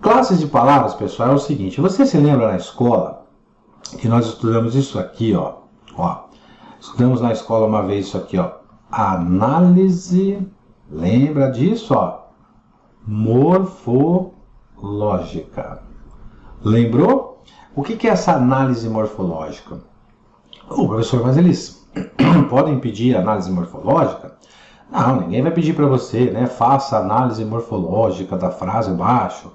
Classes de palavras, pessoal, é o seguinte. Você se lembra na escola que nós estudamos isso aqui, ó. Estudamos na escola uma vez isso aqui, ó. Análise, lembra disso, ó? Morfológica. Lembrou? O que é essa análise morfológica? Professor, mas eles podem pedir análise morfológica? Não, ninguém vai pedir para você, né? Faça análise morfológica da frase abaixo.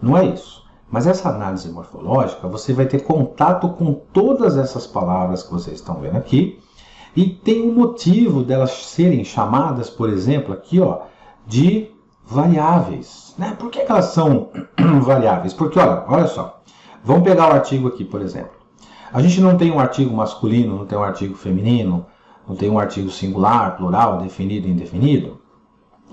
Não é isso. Mas essa análise morfológica, você vai ter contato com todas essas palavras que vocês estão vendo aqui. E tem um motivo delas serem chamadas, por exemplo, aqui, ó, de variáveis. Né? Por que elas são variáveis? Porque, olha só. Vamos pegar o artigo aqui, por exemplo. A gente não tem um artigo masculino, não tem um artigo feminino, não tem um artigo singular, plural, definido e indefinido.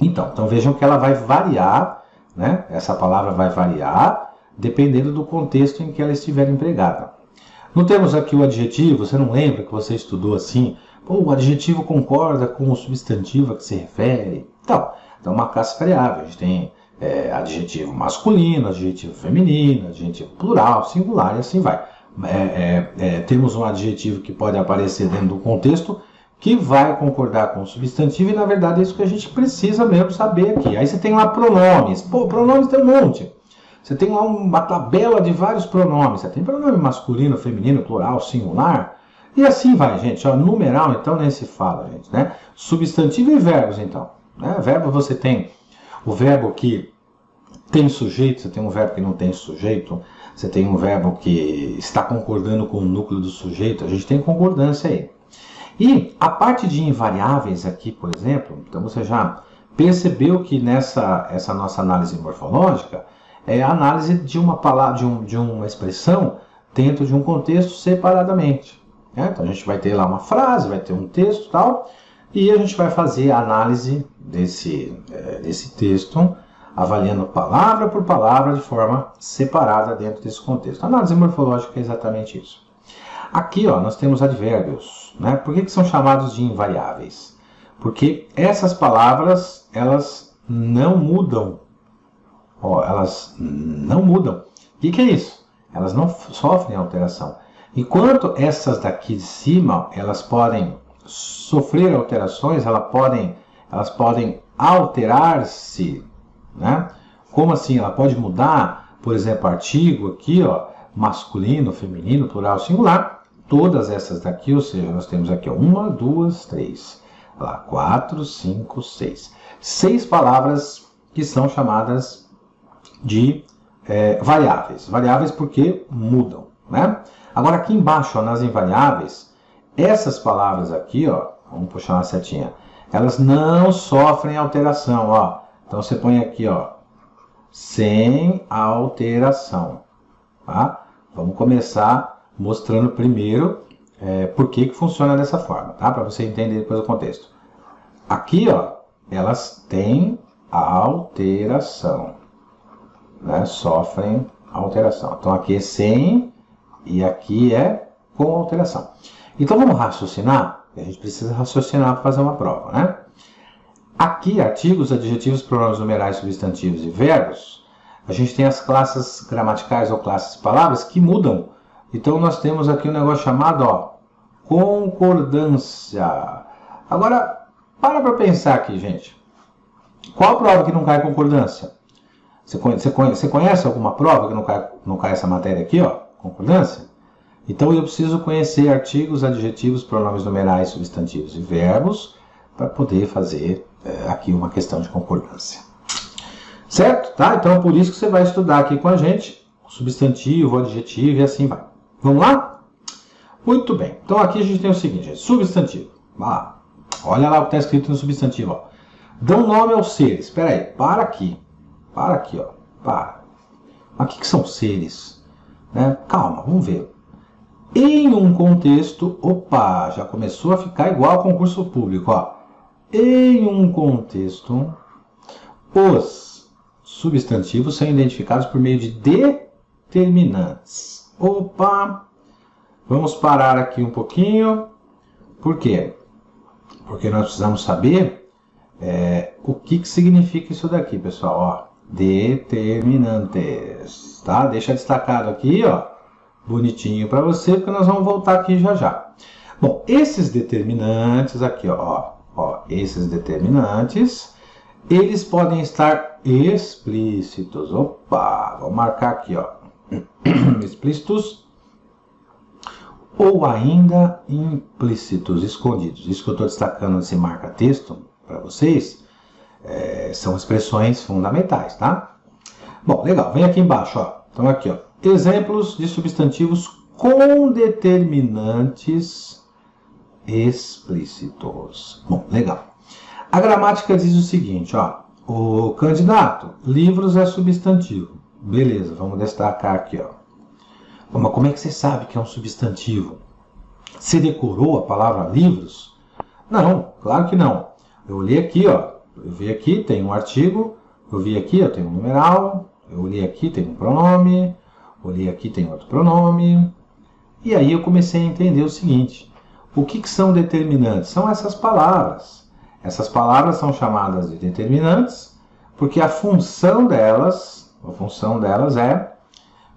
Então vejam que ela vai variar, né? Essa palavra vai variar dependendo do contexto em que ela estiver empregada. Não temos aqui o adjetivo, você não lembra que você estudou assim? Pô, o adjetivo concorda com o substantivo a que se refere. Então uma classe variável. A gente tem adjetivo masculino, adjetivo feminino, adjetivo plural, singular e assim vai. Temos um adjetivo que pode aparecer dentro do contexto que vai concordar com o substantivo e na verdade é isso que a gente precisa mesmo saber aqui. Aí você tem lá pronomes. Pô, pronomes tem um monte. Você tem lá uma tabela de vários pronomes. Você tem pronome masculino, feminino, plural, singular. E assim vai, gente. Ó, numeral, então, nem se fala, gente. Né? Substantivo e verbos, então. Né? Verbo, você tem o verbo que tem sujeito, você tem um verbo que não tem sujeito, você tem um verbo que está concordando com o núcleo do sujeito. A gente tem concordância aí. E a parte de invariáveis aqui, por exemplo, então você já percebeu que essa nossa análise morfológica é a análise de uma palavra, de uma expressão dentro de um contexto separadamente. Né? Então a gente vai ter lá uma frase, vai ter um texto e tal, e a gente vai fazer a análise desse texto, avaliando palavra por palavra de forma separada dentro desse contexto. A análise morfológica é exatamente isso. Aqui, ó, nós temos advérbios. Né? Por que são chamados de invariáveis? Porque essas palavras, elas não mudam. Ó, elas não mudam. O que é isso? Elas não sofrem alteração. Enquanto essas daqui de cima, elas podem sofrer alterações, elas podem alterar-se. Né? Como assim? Ela pode mudar, por exemplo, artigo aqui, ó, masculino, feminino, plural, singular. Todas essas daqui, ou seja, nós temos aqui ó, 1, 2, 3, 4, 5, 6. 6 palavras que são chamadas de variáveis. Variáveis porque mudam. Né? Agora aqui embaixo, ó, nas invariáveis, essas palavras aqui, ó, vamos puxar uma setinha, elas não sofrem alteração. Ó. Então você põe aqui, ó, sem alteração. Tá? Vamos começar mostrando primeiro por que funciona dessa forma, tá? Para você entender depois o contexto. Aqui, ó, elas têm alteração, né? Sofrem alteração. Então aqui é sem e aqui é com alteração. Então vamos raciocinar. A gente precisa raciocinar para fazer uma prova, né? Aqui, artigos, adjetivos, pronomes numerais, substantivos e verbos, a gente tem as classes gramaticais ou classes de palavras que mudam. Então nós temos aqui um negócio chamado, ó, concordância. Agora, para pensar aqui, gente. Qual prova que não cai concordância? Você conhece alguma prova que não cai essa matéria aqui, ó? Concordância? Então eu preciso conhecer artigos, adjetivos, pronomes numerais, substantivos e verbos para poder fazer aqui uma questão de concordância. Certo? Tá? Então por isso que você vai estudar aqui com a gente substantivo, adjetivo e assim vai. Vamos lá? Muito bem. Então aqui a gente tem o seguinte, gente, substantivo. Olha lá o que está escrito no substantivo. Ó. Dão nome aos seres. Espera aí, para aqui. Para aqui, ó. Para. Mas o que são seres? Né? Calma, vamos ver. Em um contexto... Opa, já começou a ficar igual ao concurso público. Ó. Em um contexto, os substantivos são identificados por meio de determinantes. Opa! Vamos parar aqui um pouquinho. Por quê? Porque nós precisamos saber o que significa isso daqui, pessoal. Ó, determinantes, tá? Deixa destacado aqui, ó, bonitinho para você, porque nós vamos voltar aqui já já. Bom, esses determinantes aqui, ó, esses determinantes, eles podem estar explícitos. Opa, vou marcar aqui, ó, explícitos ou ainda implícitos, escondidos. Isso que eu estou destacando nesse marca-texto para vocês são expressões fundamentais, tá? Bom, legal, vem aqui embaixo, ó. Então aqui, ó, exemplos de substantivos com determinantes explícitos. Bom, legal. A gramática diz o seguinte, ó, o candidato, livros é substantivo. Beleza, vamos destacar aqui, ó. Mas como é que você sabe que é um substantivo? Você decorou a palavra livros? Não, claro que não. Eu olhei aqui, ó, eu vi aqui, tem um artigo, eu vi aqui, ó, tem um numeral, eu olhei aqui, tem um pronome, olhei aqui, tem outro pronome. E aí eu comecei a entender o seguinte, o que são determinantes? São essas palavras. Essas palavras são chamadas de determinantes porque a função delas é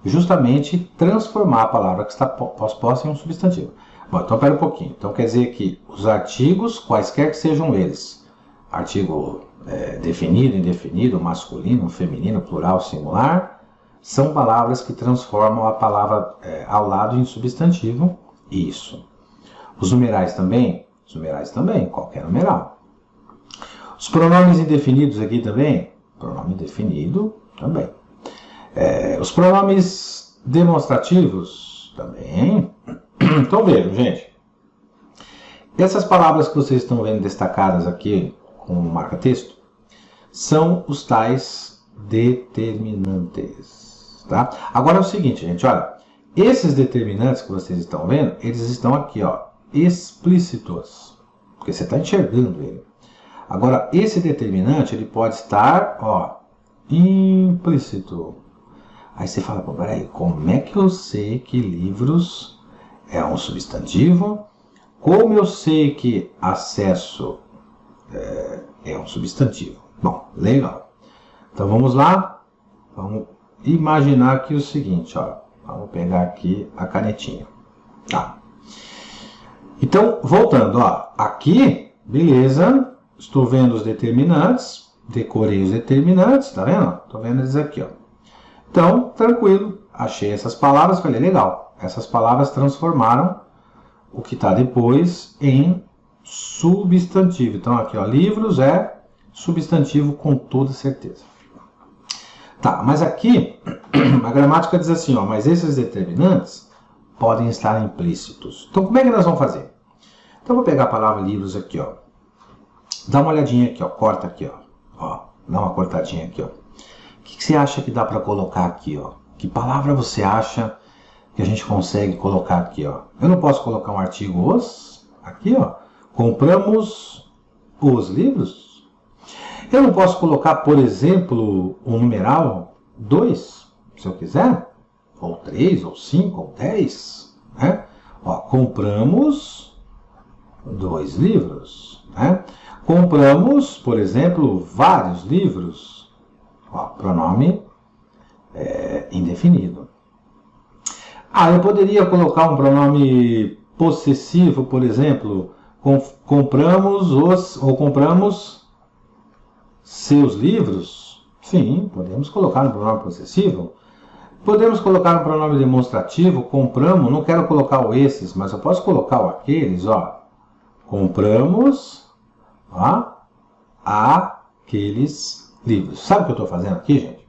justamente transformar a palavra que está posta em um substantivo. Bom, então pera um pouquinho. Então quer dizer que os artigos, quaisquer que sejam eles, artigo definido, indefinido, masculino, feminino, plural, singular, são palavras que transformam a palavra ao lado em substantivo. Isso. Os numerais também? Os numerais também, qualquer numeral. Os pronomes indefinidos aqui também? Pronome indefinido também. Os pronomes demonstrativos também. Então vejam, gente. Essas palavras que vocês estão vendo destacadas aqui com o marca-texto são os tais determinantes. Tá? Agora é o seguinte, gente, olha. Esses determinantes que vocês estão vendo, eles estão aqui, ó, explícitos. Porque você está enxergando ele. Agora, esse determinante, ele pode estar, ó, implícito. Aí você fala, pô, peraí, como é que eu sei que livros é um substantivo? Como eu sei que acesso é um substantivo? Bom, legal. Então vamos lá. Vamos imaginar aqui o seguinte, ó. Vamos pegar aqui a canetinha. Tá. Então, voltando, ó. Aqui, beleza. Estou vendo os determinantes. Decorei os determinantes, tá vendo? Estou vendo eles aqui, ó. Então, tranquilo, achei essas palavras, falei, legal, essas palavras transformaram o que está depois em substantivo. Então, aqui, ó, livros é substantivo com toda certeza. Tá, mas aqui, a gramática diz assim, ó, mas esses determinantes podem estar implícitos. Então, como é que nós vamos fazer? Então, eu vou pegar a palavra livros aqui, ó. Dá uma olhadinha aqui, ó, corta aqui, ó. Dá uma cortadinha aqui, ó. O que você acha que dá para colocar aqui, ó? Que palavra você acha que a gente consegue colocar aqui, ó? Eu não posso colocar um artigo os, aqui, ó. Compramos os livros. Eu não posso colocar, por exemplo, um numeral 2, se eu quiser, ou 3, ou 5, ou 10, né? Ó, compramos 2 livros, né? Compramos, por exemplo, vários livros. Ó, pronome indefinido. Eu poderia colocar um pronome possessivo, por exemplo, compramos os, ou compramos seus livros. Sim, podemos colocar um pronome possessivo. Podemos colocar um pronome demonstrativo, compramos, não quero colocar o esses, mas eu posso colocar o aqueles, ó. Compramos, ó, aqueles livros. Sabe o que eu estou fazendo aqui, gente?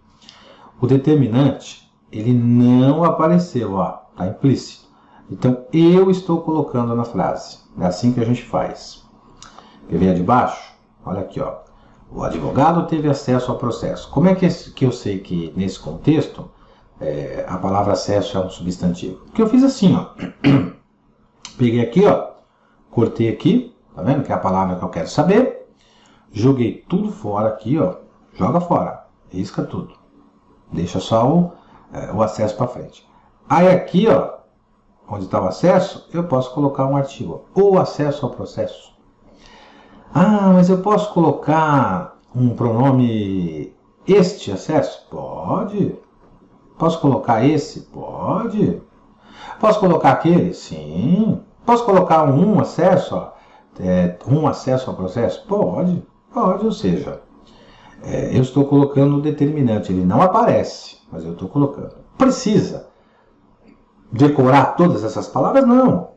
O determinante, ele não apareceu, ó, está implícito. Então, eu estou colocando na frase. É assim que a gente faz. Quer ver a de baixo? Olha aqui, ó. O advogado teve acesso ao processo. Como é que eu sei que, nesse contexto, a palavra acesso é um substantivo? Porque eu fiz assim, ó. Peguei aqui, ó. Cortei aqui. Tá vendo? Que é a palavra que eu quero saber. Joguei tudo fora aqui, ó. Joga fora, risca tudo. Deixa só o acesso para frente. Aí aqui, ó, onde está o acesso, eu posso colocar um artigo. Ou acesso ao processo. Mas eu posso colocar um pronome este acesso? Pode. Posso colocar esse? Pode. Posso colocar aquele? Sim. Posso colocar um acesso? Um acesso ao processo? Pode. Pode, ou seja, eu estou colocando o determinante. Ele não aparece, mas eu estou colocando. Precisa decorar todas essas palavras? Não.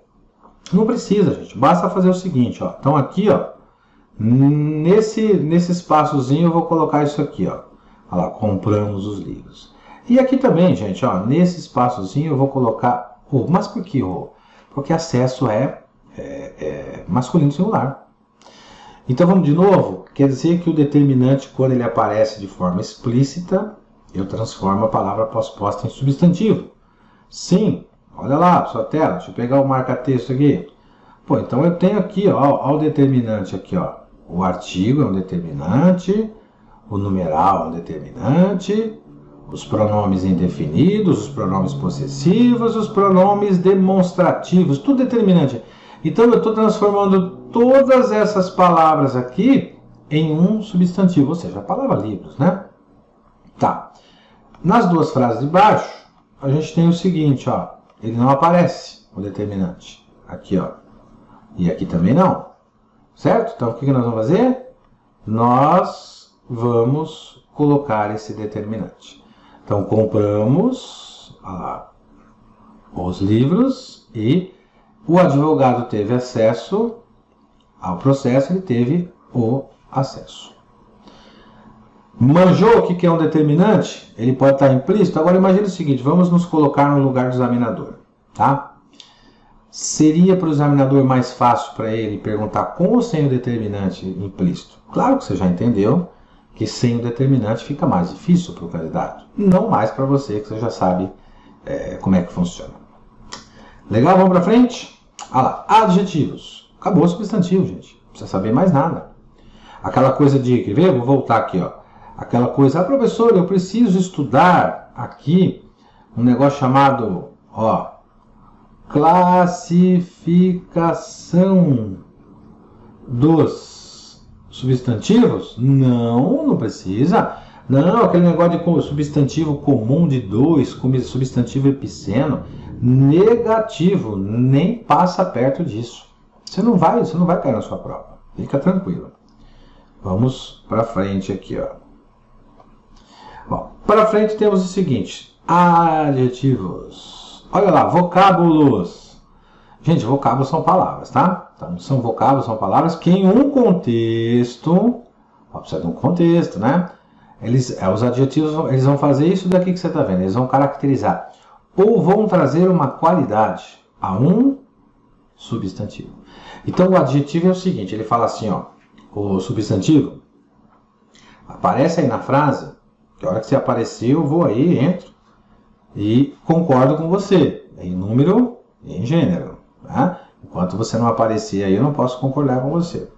Não precisa, gente. Basta fazer o seguinte, ó. Então aqui, ó, nesse espaçozinho eu vou colocar isso aqui, ó. Olha lá, compramos os livros. E aqui também, gente, ó, nesse espaçozinho eu vou colocar o. Mas por que o? Porque acesso é masculino singular. Então vamos de novo. Quer dizer que o determinante, quando ele aparece de forma explícita, eu transformo a palavra pós-posta em substantivo. Sim. Olha lá, sua tela. Deixa eu pegar o marca-texto aqui. Pô, então eu tenho aqui, ó, o determinante aqui, ó. O artigo é um determinante, o numeral é um determinante, os pronomes indefinidos, os pronomes possessivos, os pronomes demonstrativos, tudo determinante. Então eu estou transformando todas essas palavras aqui em um substantivo, ou seja, a palavra livros, né? Tá. Nas duas frases de baixo, a gente tem o seguinte, ó. Ele não aparece, o determinante. Aqui, ó. E aqui também não. Certo? Então, o que nós vamos fazer? Nós vamos colocar esse determinante. Então, compramos os livros e o advogado teve acesso ao processo, ele teve o acesso. Manjou o que é um determinante? Ele pode estar implícito. Agora imagine o seguinte, vamos nos colocar no lugar do examinador, tá? Seria para o examinador mais fácil para ele perguntar com ou sem o determinante implícito? Claro que você já entendeu que sem o determinante fica mais difícil para o candidato. Não mais para você, que você já sabe como é que funciona. Legal? Vamos para frente? Olha lá, adjetivos. Acabou o substantivo, gente. Não precisa saber mais nada. Aquela coisa de, quer ver? Vou voltar aqui, ó. Aquela coisa, professor, eu preciso estudar aqui um negócio chamado, ó, classificação dos substantivos? Não, não precisa. Não, aquele negócio de substantivo comum de dois, substantivo epiceno, negativo, nem passa perto disso. Você não vai cair na sua prova. Fica tranquilo. Vamos para frente aqui, ó. Bom, para frente temos o seguinte, adjetivos. Olha lá, vocábulos. Gente, vocábulos são palavras, tá? Então, são vocábulos, são palavras que em um contexto, precisa de um contexto, né? Os adjetivos, eles vão fazer isso daqui que você está vendo, eles vão caracterizar ou vão trazer uma qualidade a um substantivo. Então, o adjetivo é o seguinte, ele fala assim, ó, o substantivo aparece aí na frase, que a hora que você aparecer, eu vou aí, entro e concordo com você, em número e em gênero. Tá? Enquanto você não aparecer aí, eu não posso concordar com você.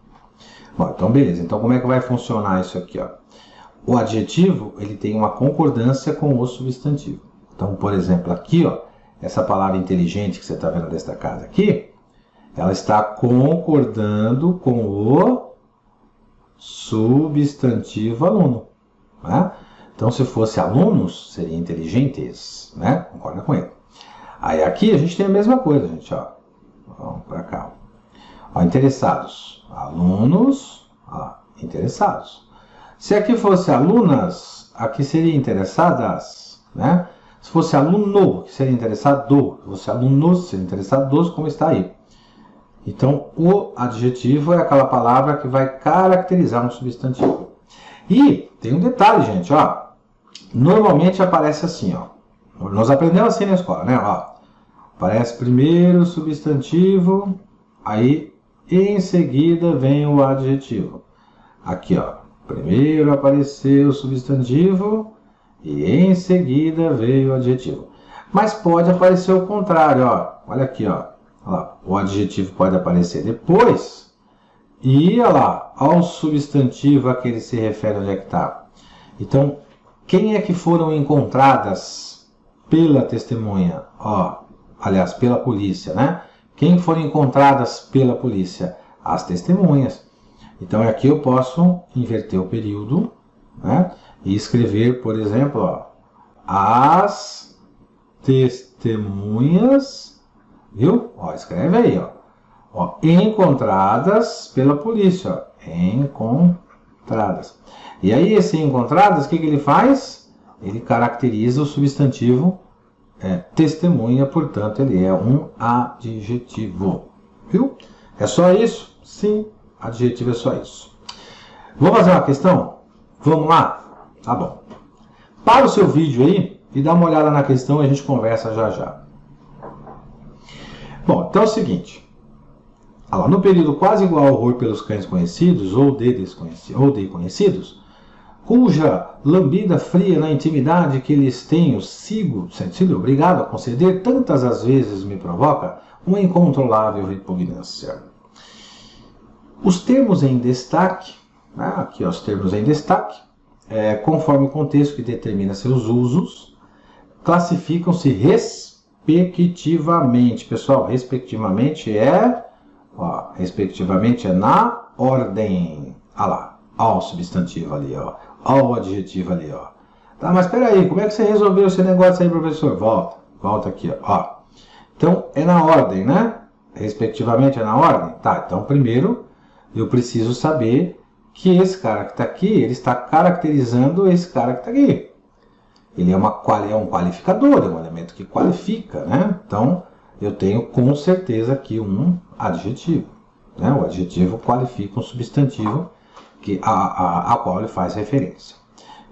Bom, então beleza. Então como é que vai funcionar isso aqui? Ó? O adjetivo, ele tem uma concordância com o substantivo. Então, por exemplo, aqui, ó, essa palavra inteligente que você está vendo destacada aqui, ela está concordando com o substantivo aluno. Né? Então, se fosse alunos, seria inteligentes, né? Concorda com ele. Aí aqui a gente tem a mesma coisa, gente, ó. Vamos para cá. Ó, interessados. Alunos, ó, interessados. Se aqui fosse alunas, aqui seria interessadas, né? Se fosse aluno, que seria interessado. Se fosse alunos, seria interessados, como está aí. Então, o adjetivo é aquela palavra que vai caracterizar um substantivo. E tem um detalhe, gente, ó. Normalmente aparece assim, ó. Nós aprendemos assim na escola, né? Ó, aparece primeiro o substantivo, aí em seguida vem o adjetivo. Aqui, ó. Primeiro apareceu o substantivo e em seguida veio o adjetivo. Mas pode aparecer o contrário, ó. Olha aqui, ó. Olha lá. O adjetivo pode aparecer depois e, olha lá, ao substantivo a que ele se refere, onde é que está. Então, quem é que foram encontradas pela testemunha? Ó, aliás, pela polícia, né? Quem foram encontradas pela polícia? As testemunhas. Então, aqui eu posso inverter o período, né? E escrever, por exemplo, ó, as testemunhas, viu? Ó, escreve aí, ó. Ó, encontradas pela polícia, ó. Encontradas. E aí, esse encontradas, o que ele faz? Ele caracteriza o substantivo testemunha, portanto, ele é um adjetivo. Viu? É só isso? Sim, adjetivo é só isso. Vou fazer uma questão? Vamos lá? Tá bom. Para o seu vídeo aí e dá uma olhada na questão e a gente conversa já já. Bom, então é o seguinte. Olha lá, no período quase igual ao horror pelos cães conhecidos ou de conhecidos, cuja lambida fria na intimidade que lhes tenho sido obrigado a conceder tantas as vezes me provoca uma incontrolável repugnância. Os termos em destaque, aqui ó, os termos em destaque, conforme o contexto que determina seus usos, classificam-se respectivamente. Pessoal, respectivamente respectivamente é na ordem. Olha lá, ó o substantivo ali, ó. Ó o adjetivo ali, ó. Tá, mas espera aí, como é que você resolveu esse negócio aí, professor? Volta aqui, ó. Então, é na ordem, né? Respectivamente é na ordem? Tá, então primeiro eu preciso saber que esse cara que está aqui, ele está caracterizando esse cara que está aqui. Ele é um qualificador, é um elemento que qualifica, né? Então, eu tenho com certeza aqui um adjetivo, né? O adjetivo qualifica um substantivo a qual ele faz referência.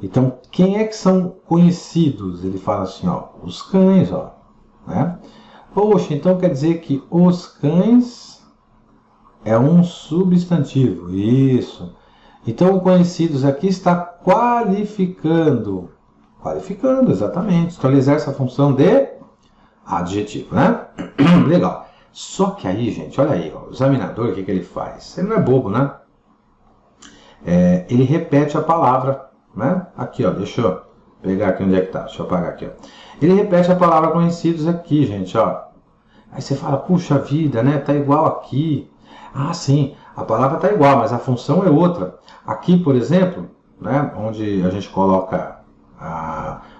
Então, quem é que são conhecidos? Ele fala assim, ó, os cães, ó, né? Poxa, então quer dizer que os cães é um substantivo, isso. Então, o conhecidos aqui está qualificando, exatamente. Então, ele exerce a função de adjetivo, né? Legal. Só que aí, gente, olha aí, ó, o examinador, o que ele faz? Ele não é bobo, né? Ele repete a palavra, né? Aqui, ó, deixa eu pegar aqui onde é que tá, deixa eu apagar aqui, ó. Ele repete a palavra conhecidos aqui, gente, ó. Aí você fala, puxa vida, né? Tá igual aqui. Ah, sim, a palavra tá igual, mas a função é outra. Aqui, por exemplo, né, onde a gente coloca,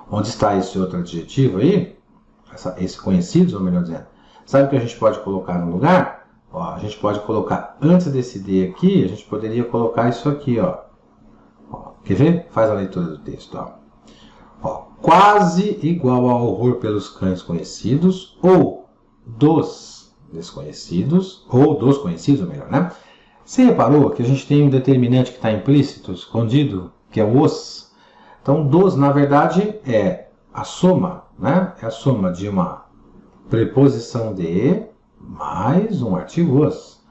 onde está esse outro adjetivo aí, esse conhecidos, ou melhor dizendo, sabe o que a gente pode colocar no lugar? Ó, a gente pode colocar, antes desse D aqui, a gente poderia colocar isso aqui, ó. Quer ver? Faz a leitura do texto, ó. Quase igual ao horror pelos cães conhecidos, ou dos desconhecidos, ou dos conhecidos, ou melhor, né? Você reparou que a gente tem um determinante que está implícito, escondido, que é o os? Então, dos, na verdade, é a soma, né? É a soma de uma preposição de mais um artigo os.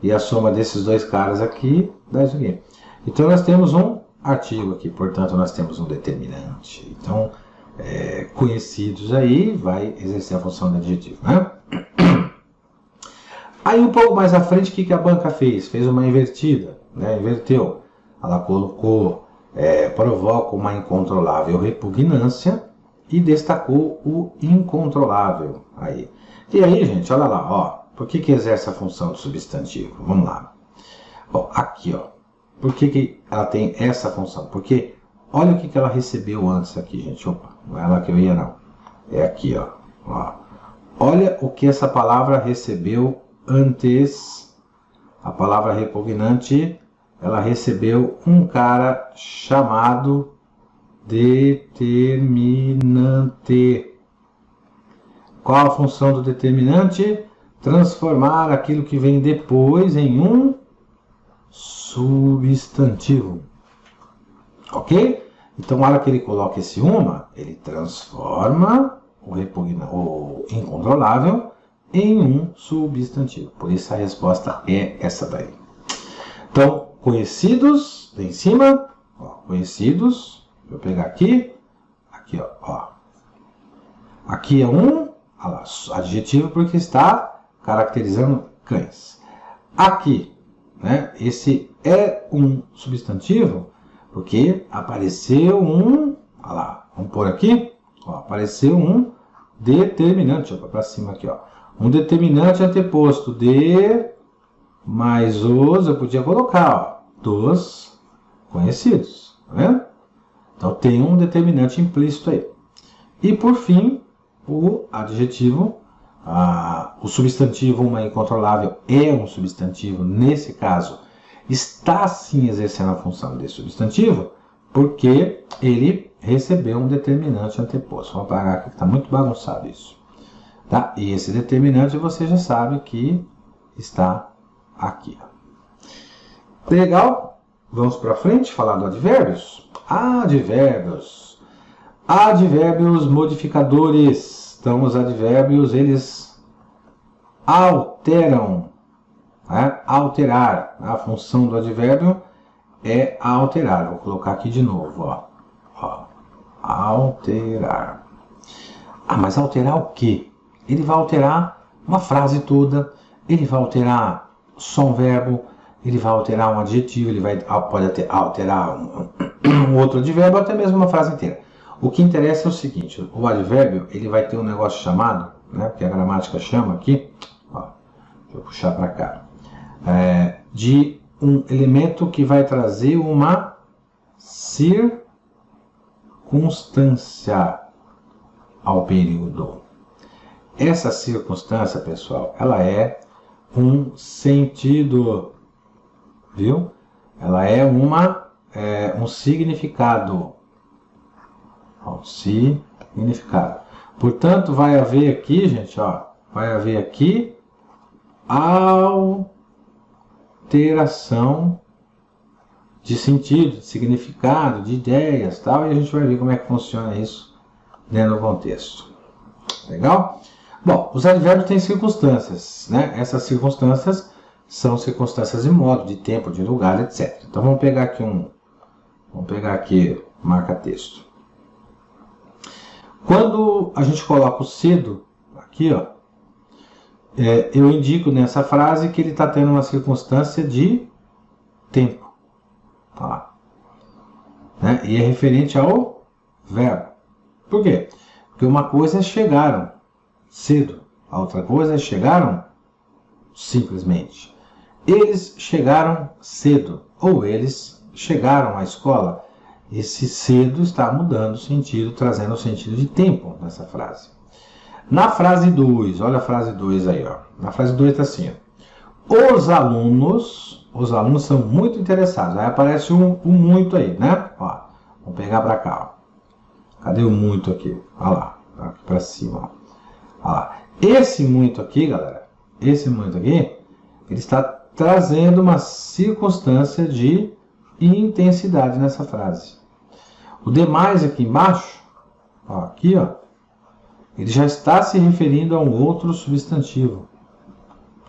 E a soma desses dois caras aqui dá isso aqui. Então, nós temos um artigo aqui, portanto, nós temos um determinante. Então, conhecidos aí vai exercer a função de adjetivo, né? Aí, um pouco mais à frente, o que a banca fez? Fez uma invertida, né? Inverteu. Ela colocou, provoca uma incontrolável repugnância e destacou o incontrolável aí. E aí, gente, olha lá, ó. Por que exerce a função do substantivo? Vamos lá. Ó, aqui, ó. Por que ela tem essa função? Porque olha o que ela recebeu antes aqui, gente. Opa, não é lá que eu ia, não. É aqui, ó. Olha o que essa palavra recebeu antes. A palavra repugnante, ela recebeu um cara chamado determinante. Qual a função do determinante? Transformar aquilo que vem depois em um substantivo. Ok? Então, na hora que ele coloca esse uma, ele transforma o incontrolável em um substantivo. Por isso a resposta é essa daí. Então, conhecidos, lá em cima, ó, conhecidos, vou pegar aqui, ó. Aqui é um adjetivo porque está caracterizando cães. Aqui, né, esse é um substantivo porque apareceu um, olha lá, vamos pôr aqui, ó, apareceu um determinante, para cima aqui, ó, um determinante anteposto de mais os, eu podia colocar, ó, dos conhecidos, tá vendo? Então tem um determinante implícito aí. E por fim, o adjetivo, o substantivo uma incontrolável é um substantivo, nesse caso, está sim exercendo a função de substantivo, porque ele recebeu um determinante anteposto. Vamos apagar aqui que está muito bagunçado isso. Tá? E esse determinante você já sabe que está aqui. Legal? Vamos para frente falar do advérbios? Advérbios. Advérbios modificadores. Então, os advérbios, eles alteram. Né? Alterar. A função do advérbio é alterar. Vou colocar aqui de novo. Ó. Alterar. Mas alterar o quê? Ele vai alterar uma frase toda. Ele vai alterar só um verbo. Ele vai alterar um adjetivo. Ele pode alterar um outro advérbio, até mesmo uma frase inteira. O que interessa é o seguinte, o advérbio ele vai ter um negócio chamado, né, que a gramática chama aqui, deixa eu puxar para cá, de um elemento que vai trazer uma circunstância ao período. Essa circunstância, pessoal, ela é um sentido, viu? Ela é um significado. Significado. Portanto, vai haver aqui, gente, vai haver aqui alteração de sentido, de significado, de ideias, tal, e a gente vai ver como é que funciona isso dentro do contexto. Legal? Bom, os advérbios têm circunstâncias, né? Essas circunstâncias são circunstâncias de modo, de tempo, de lugar, etc. Então vamos pegar aqui marca-texto. Quando a gente coloca o cedo, aqui, eu indico nessa frase que ele está tendo uma circunstância de tempo. Né? E é referente ao verbo. Por quê? Porque uma coisa é chegaram cedo, a outra coisa é chegaram simplesmente. Eles chegaram cedo, ou eles chegaram à escola. Esse cedo está mudando o sentido, trazendo o sentido de tempo nessa frase. Na frase 2, olha a frase 2 aí. Na frase 2 está assim. Os alunos são muito interessados. Aí aparece um muito aí, né? Vamos pegar para cá. Cadê o muito aqui? Olha lá, aqui para cima. Olha lá. Esse muito aqui, galera, ele está trazendo uma circunstância de intensidade nessa frase. O demais aqui embaixo, ele já está se referindo a um outro substantivo,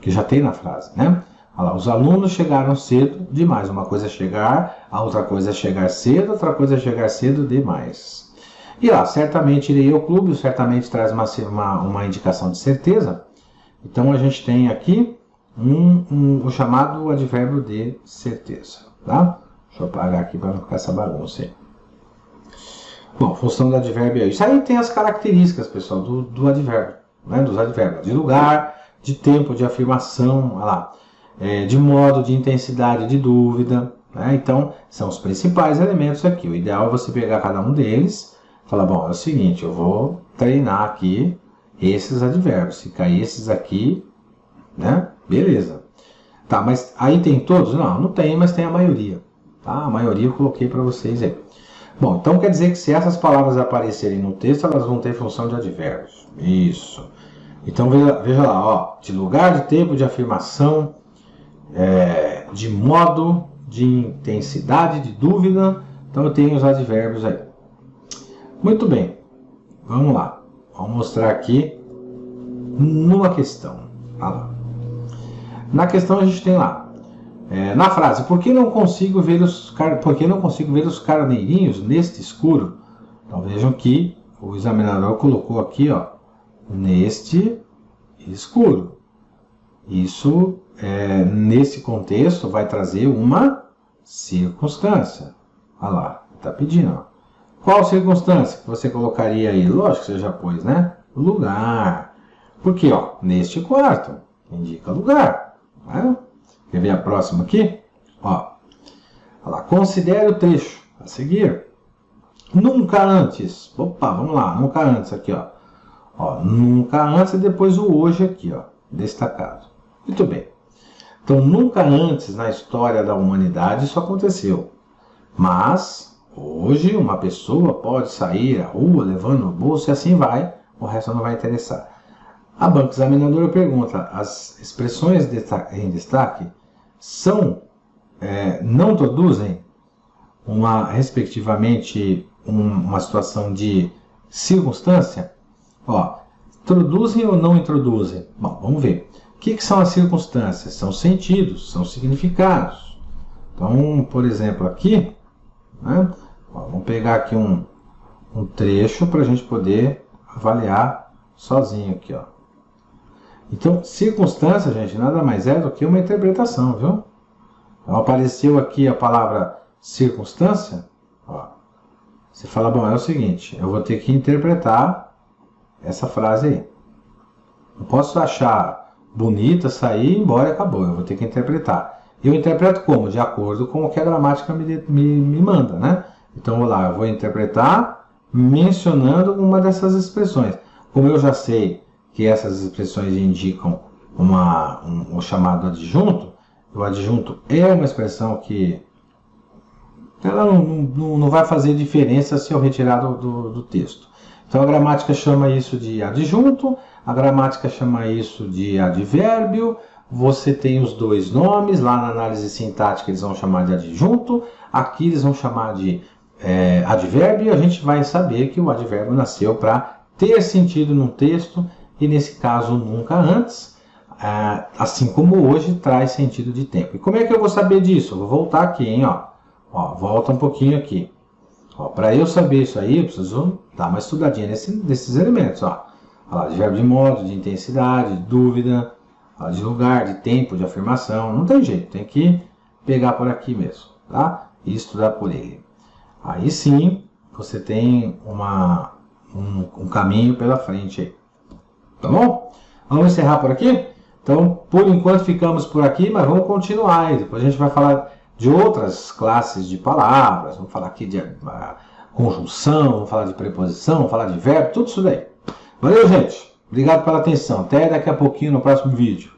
que já tem na frase, né? Olha lá, os alunos chegaram cedo demais. Uma coisa é chegar, a outra coisa é chegar cedo, outra coisa é chegar cedo demais. E lá, certamente irei ao clube, certamente traz uma indicação de certeza. Então a gente tem aqui o chamado advérbio de certeza, tá? Deixa eu apagar aqui para não ficar essa bagunça aí. Bom, função do advérbio é isso. Aí tem as características, pessoal, do advérbio, né? Dos advérbios. De lugar, de tempo, de afirmação, olha lá, de modo, de intensidade, de dúvida. Né? Então, são os principais elementos aqui. O ideal é você pegar cada um deles e falar, bom, é o seguinte, eu vou treinar aqui esses advérbios. Se cair esses aqui, né? Beleza. Tá, mas aí tem todos? Não tem, mas tem a maioria. Tá? A maioria eu coloquei para vocês aí. Bom, então quer dizer que se essas palavras aparecerem no texto, elas vão ter função de advérbios. Isso. Então veja lá, de lugar, de tempo, de afirmação, de modo, de intensidade, de dúvida. Então eu tenho os advérbios aí. Muito bem. Vamos lá. Vamos mostrar aqui numa questão. Olha lá. Na questão a gente tem lá. Na frase, por que não consigo ver os carneirinhos neste escuro? Então vejam que o examinador colocou aqui, neste escuro. Isso, nesse contexto, vai trazer uma circunstância. Olha lá, está pedindo. Qual circunstância que você colocaria aí? Lógico que você já pôs, né? Lugar. Por quê? Neste quarto. Indica lugar. Né? Quer ver a próxima aqui? Olha lá, considere o trecho a seguir. Nunca antes. Opa, vamos lá. Nunca antes aqui, ó. Ó, nunca antes e depois o hoje aqui, ó. Destacado. Muito bem. Então, nunca antes na história da humanidade isso aconteceu. Mas, hoje, uma pessoa pode sair à rua levando no bolso e assim vai. O resto não vai interessar. A banca examinadora pergunta, as expressões em destaque não traduzem respectivamente uma situação de circunstância? Ó, introduzem ou não introduzem? Bom, vamos ver. O que são as circunstâncias? São sentidos, são significados. Então, por exemplo, aqui, né, ó, vamos pegar aqui um trecho para a gente poder avaliar sozinho aqui, ó. Então, circunstância, gente, nada mais é do que uma interpretação, viu? Então, apareceu aqui a palavra circunstância, ó. Você fala, bom, é o seguinte, eu vou ter que interpretar essa frase aí. Não posso achar bonita, sair, ir embora e acabou. Eu vou ter que interpretar. Eu interpreto como? De acordo com o que a gramática me manda, né? Então, vou lá, eu vou interpretar mencionando uma dessas expressões. Como eu já sei que essas expressões indicam o chamado adjunto, o adjunto é uma expressão que ela não vai fazer diferença se eu retirar do texto. Então a gramática chama isso de adjunto, a gramática chama isso de advérbio, você tem os dois nomes, lá na análise sintática eles vão chamar de adjunto, aqui eles vão chamar de advérbio, e a gente vai saber que o advérbio nasceu para ter sentido no texto, e nesse caso nunca antes, assim como hoje traz sentido de tempo. E como é que eu vou saber disso? Eu vou voltar aqui, hein, ó. Ó, volta um pouquinho aqui. Para eu saber isso aí, eu preciso dar uma estudadinha nesses elementos. Ó. Falar de verbo de modo, de intensidade, de dúvida, de lugar, de tempo, de afirmação. Não tem jeito, tem que pegar por aqui mesmo, tá? E estudar por ele. Aí sim, você tem um caminho pela frente aí. Tá bom? Vamos encerrar por aqui? Então, por enquanto ficamos por aqui, mas vamos continuar aí. Depois a gente vai falar de outras classes de palavras, vamos falar aqui de conjunção, vamos falar de preposição, vamos falar de verbo, tudo isso daí. Valeu, gente. Obrigado pela atenção. Até daqui a pouquinho no próximo vídeo.